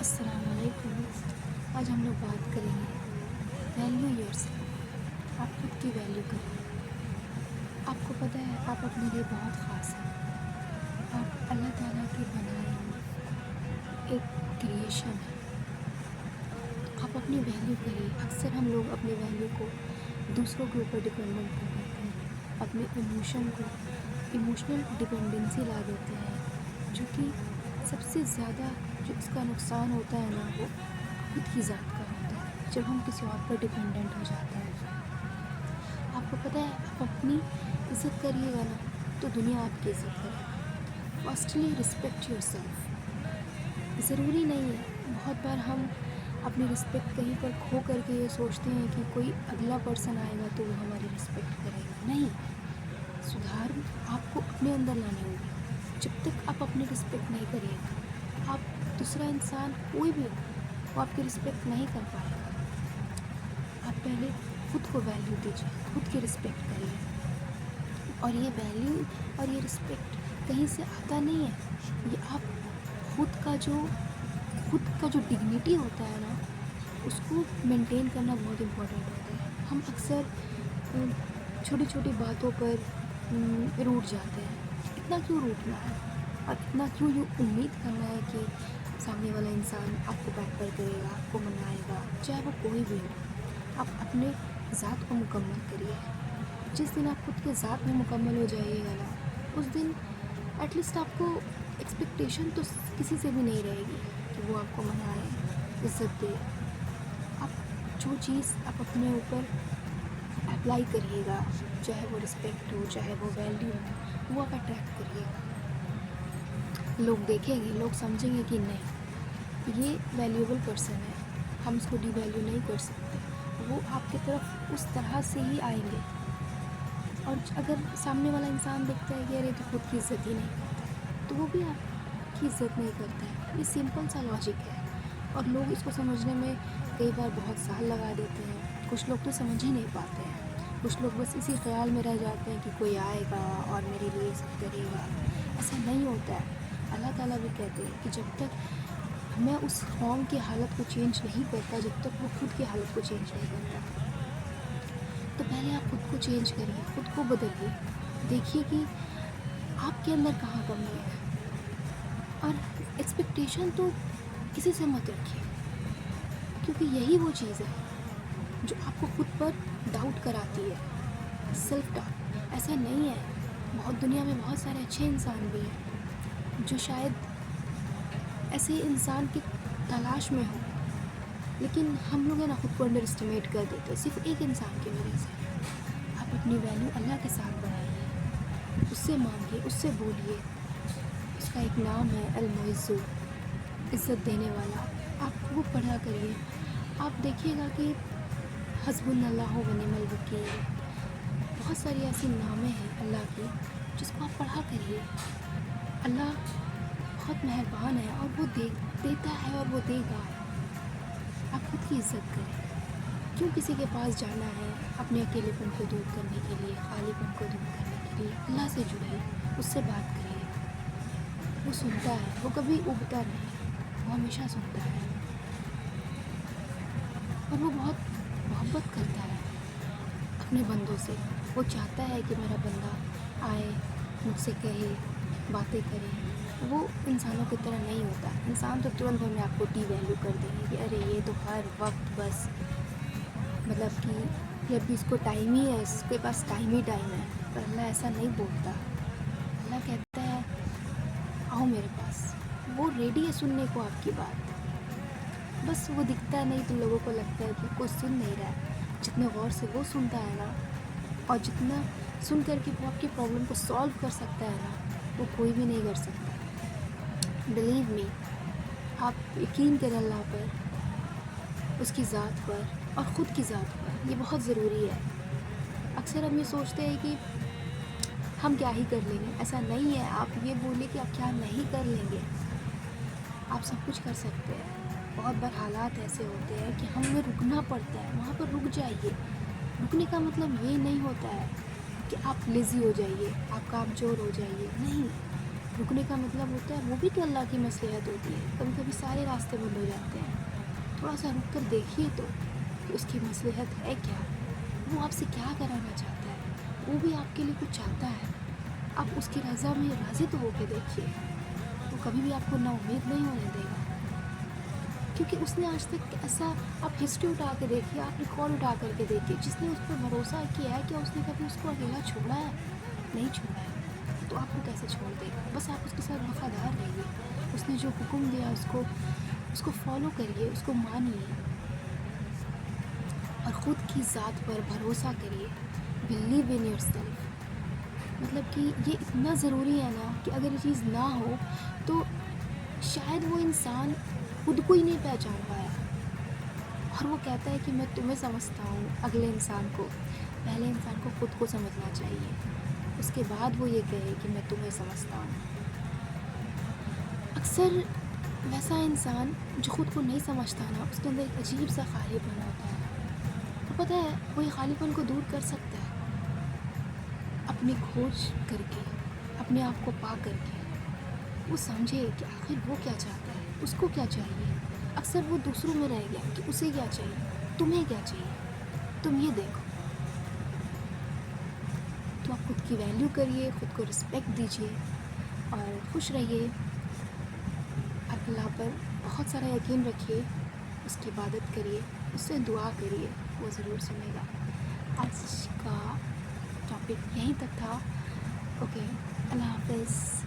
السلام علیکم۔ آج ہم لوگ بات کریں گے ویلیو یورسیلف۔ آپ خود کی ویلیو کریں۔ آپ کو پتہ ہے آپ اپنے لیے بہت خاص ہیں۔ آپ اللہ تعالیٰ کے بنائے ہوئے ایک کریشن ہے۔ تو آپ اپنی ویلیو کریے۔ اکثر ہم لوگ اپنی ویلیو کو دوسروں کے اوپر ڈپینڈنٹ کر دیتے ہیں، اپنے ایموشن کو ایموشنل ڈپینڈنسی لا دیتے ہیں، جو کہ سب سے زیادہ جو اس کا نقصان ہوتا ہے نا، وہ خود کی ذات کا ہوتا ہے جب ہم کسی اور پر ڈپینڈنٹ ہو جاتے ہیں۔ آپ کو پتہ ہے آپ اپنی عزت کریے گا نا تو دنیا آپ کی عزت کرے گی۔ Firstly respect your self. ضروری نہیں ہے، بہت بار ہم اپنی رسپیکٹ کہیں پر کھو کر کے یہ سوچتے ہیں کہ کوئی اگلا پرسن آئے گا تو وہ ہماری رسپیکٹ کرے گا۔ نہیں، سدھار آپ کو اپنے اندر لانے ہوگی۔ جب تک آپ اپنی رسپیکٹ نہیں کریے گا، آپ دوسرا انسان کوئی بھی ہو وہ آپ کی رسپیکٹ نہیں کر پائے گا۔ آپ پہلے خود کو ویلیو دیجیے، خود کی رسپیکٹ کریے۔ اور یہ ویلیو اور یہ رسپیکٹ کہیں سے آتا نہیں ہے، یہ آپ خود کا جو ڈگنیٹی ہوتا ہے نا، اس کو مینٹین کرنا بہت امپورٹنٹ ہوتا ہے۔ ہم اکثر چھوٹی چھوٹی باتوں پر روٹھ جاتے ہیں۔ اتنا کیوں روٹنا ہے اور اتنا کیوں یہ امید کرنا ہے کہ سامنے والا انسان آپ کو پیمپر کرے گا، آپ کو منائے گا، چاہے وہ کوئی بھی ہو۔ آپ اپنے ذات کو مکمل کریے۔ جس دن آپ خود کے ذات میں مکمل ہو جائیے گا نا، اس دن ایٹ لیسٹ آپ کو ایکسپیکٹیشن تو کسی سے بھی نہیں رہے گی کہ وہ آپ کو منائے، عزت دے۔ آپ جو چیز آپ اپنے اوپر اپلائی کریے گا، چاہے وہ رسپیکٹ ہو، چاہے وہ ویلیو ہو، وہ آپ اٹریکٹ کریے گا۔ لوگ دیکھیں گے، لوگ سمجھیں گے کہ نہیں، یہ ویلیوبل پرسن ہے، ہم اس کو ڈی ویلیو نہیں کر سکتے۔ وہ آپ کی طرف اس طرح سے ہی آئیں گے۔ اور اگر سامنے والا انسان دیکھتا ہے کہ ارے تو خود کی عزت ہی نہیں کرتا ہے، تو وہ بھی آپ کی عزت نہیں کرتا ہے۔ یہ سمپل سا لاجک ہے، اور لوگ اس کو سمجھنے میں کئی بار بہت سال لگا دیتے ہیں۔ کچھ لوگ تو سمجھ ہی نہیں پاتے ہیں۔ کچھ لوگ بس اسی خیال میں رہ جاتے ہیں کہ کوئی آئے گا اور میرے لیے سب کرے گا۔ ایسا نہیں ہوتا ہے۔ اللہ تعالیٰ بھی کہتے ہیں کہ جب تک میں اس قوم کی حالت کو چینج نہیں کرتا، جب تک وہ خود کی حالت کو چینج نہیں کرتا۔ تو پہلے آپ خود کو چینج کریے، خود کو بدلیے، دیکھیے کہ آپ کے اندر کہاں کمی ہے۔ اور ایکسپیکٹیشن تو کسی سے مت رکھیے، کیونکہ یہی وہ چیز ہے جو آپ کو خود پر ڈاؤٹ کراتی ہے۔ سیلف ڈاؤٹ ایسا نہیں ہے، بہت دنیا میں بہت سارے اچھے انسان بھی ہیں جو شاید ایسے انسان کی تلاش میں ہوں، لیکن ہم لوگ نا خود کو انڈر اسٹیمیٹ کر دیتے صرف ایک انسان کی وجہ سے۔ آپ اپنی ویلیو اللہ کے ساتھ بنائیے، اس سے مانگیے، اس سے بولیے۔ اس کا ایک نام ہے المعز، عزت دینے والا۔ آپ وہ پڑھا کریے، آپ دیکھیے گا کہ حسبنا اللہ و نعم الوکیل، بہت ساری ایسی نامیں ہیں اللہ کی جس کو آپ پڑھا کریے۔ اللہ بہت مہربان ہے، اور وہ دیتا ہے اور وہ دے گا۔ آپ خود کی عزت کریں۔ کیوں کسی کے پاس جانا ہے اپنے اکیلے پن کو دور کرنے کے لیے، خالی پن کو دور کرنے کے لیے؟ اللہ سے جڑیے، اس سے بات کریے۔ وہ سنتا ہے، وہ کبھی اگتا نہیں، وہ ہمیشہ سنتا ہے، اور وہ بہت محبت کرتا ہے اپنے بندوں سے۔ وہ چاہتا ہے کہ میرا بندہ آئے، مجھ سے کہے، باتیں کرے۔ وہ انسانوں کی طرح نہیں ہوتا۔ انسان تو ترنت بھر میں آپ کو ڈی ویلیو کر دیں گے کہ ارے یہ تو ہر وقت بس مطلب کہ یہ ابھی اس کو ٹائم ہی ہے، اس کے پاس ٹائم ہی ٹائم ہے۔ پر اللہ ایسا نہیں بولتا۔ اللہ کہتا ہے آؤ میرے پاس، وہ ریڈی ہے سننے کو آپ کی بات۔ بس وہ دکھتا نہیں تو لوگوں کو لگتا ہے کہ کوئی سن نہیں رہا ہے۔ جتنے غور سے وہ سنتا ہے نا، اور جتنا سن کر کے وہ آپ کی پرابلم کو سالو کر سکتا ہے نا، وہ کوئی بھی نہیں کر سکتا۔ بلیو می، آپ یقین کریں اللہ پر، اس کی ذات پر اور خود کی ذات پر، یہ بہت ضروری ہے۔ اکثر ہم یہ سوچتے ہیں کہ ہم کیا ہی کر لیں گے۔ ایسا نہیں ہے، آپ یہ بولے کہ آپ کیا نہیں کر لیں گے، آپ سب کچھ کر سکتے ہیں۔ بہت بار حالات ایسے ہوتے ہیں کہ ہمیں رکنا پڑتا ہے، وہاں پر رک جائیے۔ رکنے کا مطلب یہ نہیں ہوتا ہے کہ آپ لیزی ہو جائیے، آپ کام چور ہو جائیے، نہیں۔ رکنے کا مطلب ہوتا ہے وہ بھی تو اللہ کی مصلحت ہوتی ہے. کبھی کبھی سارے راستے بند ہو جاتے ہیں. تھوڑا سا رک کر دیکھیے تو کہ اس کی مصلحت ہے کیا، وہ آپ سے کیا کرانا چاہتا ہے. وہ بھی آپ کے لیے کچھ چاہتا ہے. آپ اس کی رضا میں راضی تو ہو کے دیکھیے. وہ کبھی بھی آپ کو نا امید نہیں ہونے دے گا، کیونکہ اس نے آج تک ایسا، آپ ہسٹری اٹھا کے دیکھیے، آپ ریکارڈ اٹھا کر کے دیکھیے، جس نے اس پر بھروسہ کیا ہے، کیا اس نے کبھی اس کو اکیلا چھوڑا ہے؟ نہیں چھوڑا ہے. تو آپ کو کیسے چھوڑ دے گا؟ بس آپ اس کے ساتھ وفادار رہیے. اس نے جو حکم دیا اس کو فالو کریے، اس کو مانیے اور خود کی ذات پر بھروسہ کریے. Believe in your self. مطلب کہ یہ اتنا ضروری ہے نا کہ اگر یہ چیز نہ ہو تو شاید وہ انسان خود کو ہی نہیں پہچان پایا. اور وہ کہتا ہے کہ میں تمہیں سمجھتا ہوں. اگلے انسان کو، پہلے انسان کو خود کو سمجھنا چاہیے، اس کے بعد وہ یہ کہے کہ میں تمہیں سمجھتا ہوں. اکثر ویسا انسان جو خود کو نہیں سمجھتا نا، اس کے اندر ایک عجیب سا خالی پن ہوتا ہے. اور پتہ ہے وہ یہ خالی پن کو دور کر سکتا ہے اپنی کھوج کر کے، اپنے آپ کو پا کر کے. وہ سمجھے کہ آخر وہ کیا چاہتا ہے، اس کو کیا چاہیے. اکثر وہ دوسروں میں رہ گیا کہ اسے کیا چاہیے، تمہیں کیا چاہیے، تم یہ دیکھو. تو آپ خود کی ویلیو کریے، خود کو رسپیکٹ دیجیے اور خوش رہیے. اللہ پر بہت سارا یقین رکھیے، اس کی عبادت کریے، اس سے دعا کریے، وہ ضرور سنے گا. آج کا ٹاپک یہیں تک تھا. اوکے، اللہ حافظ.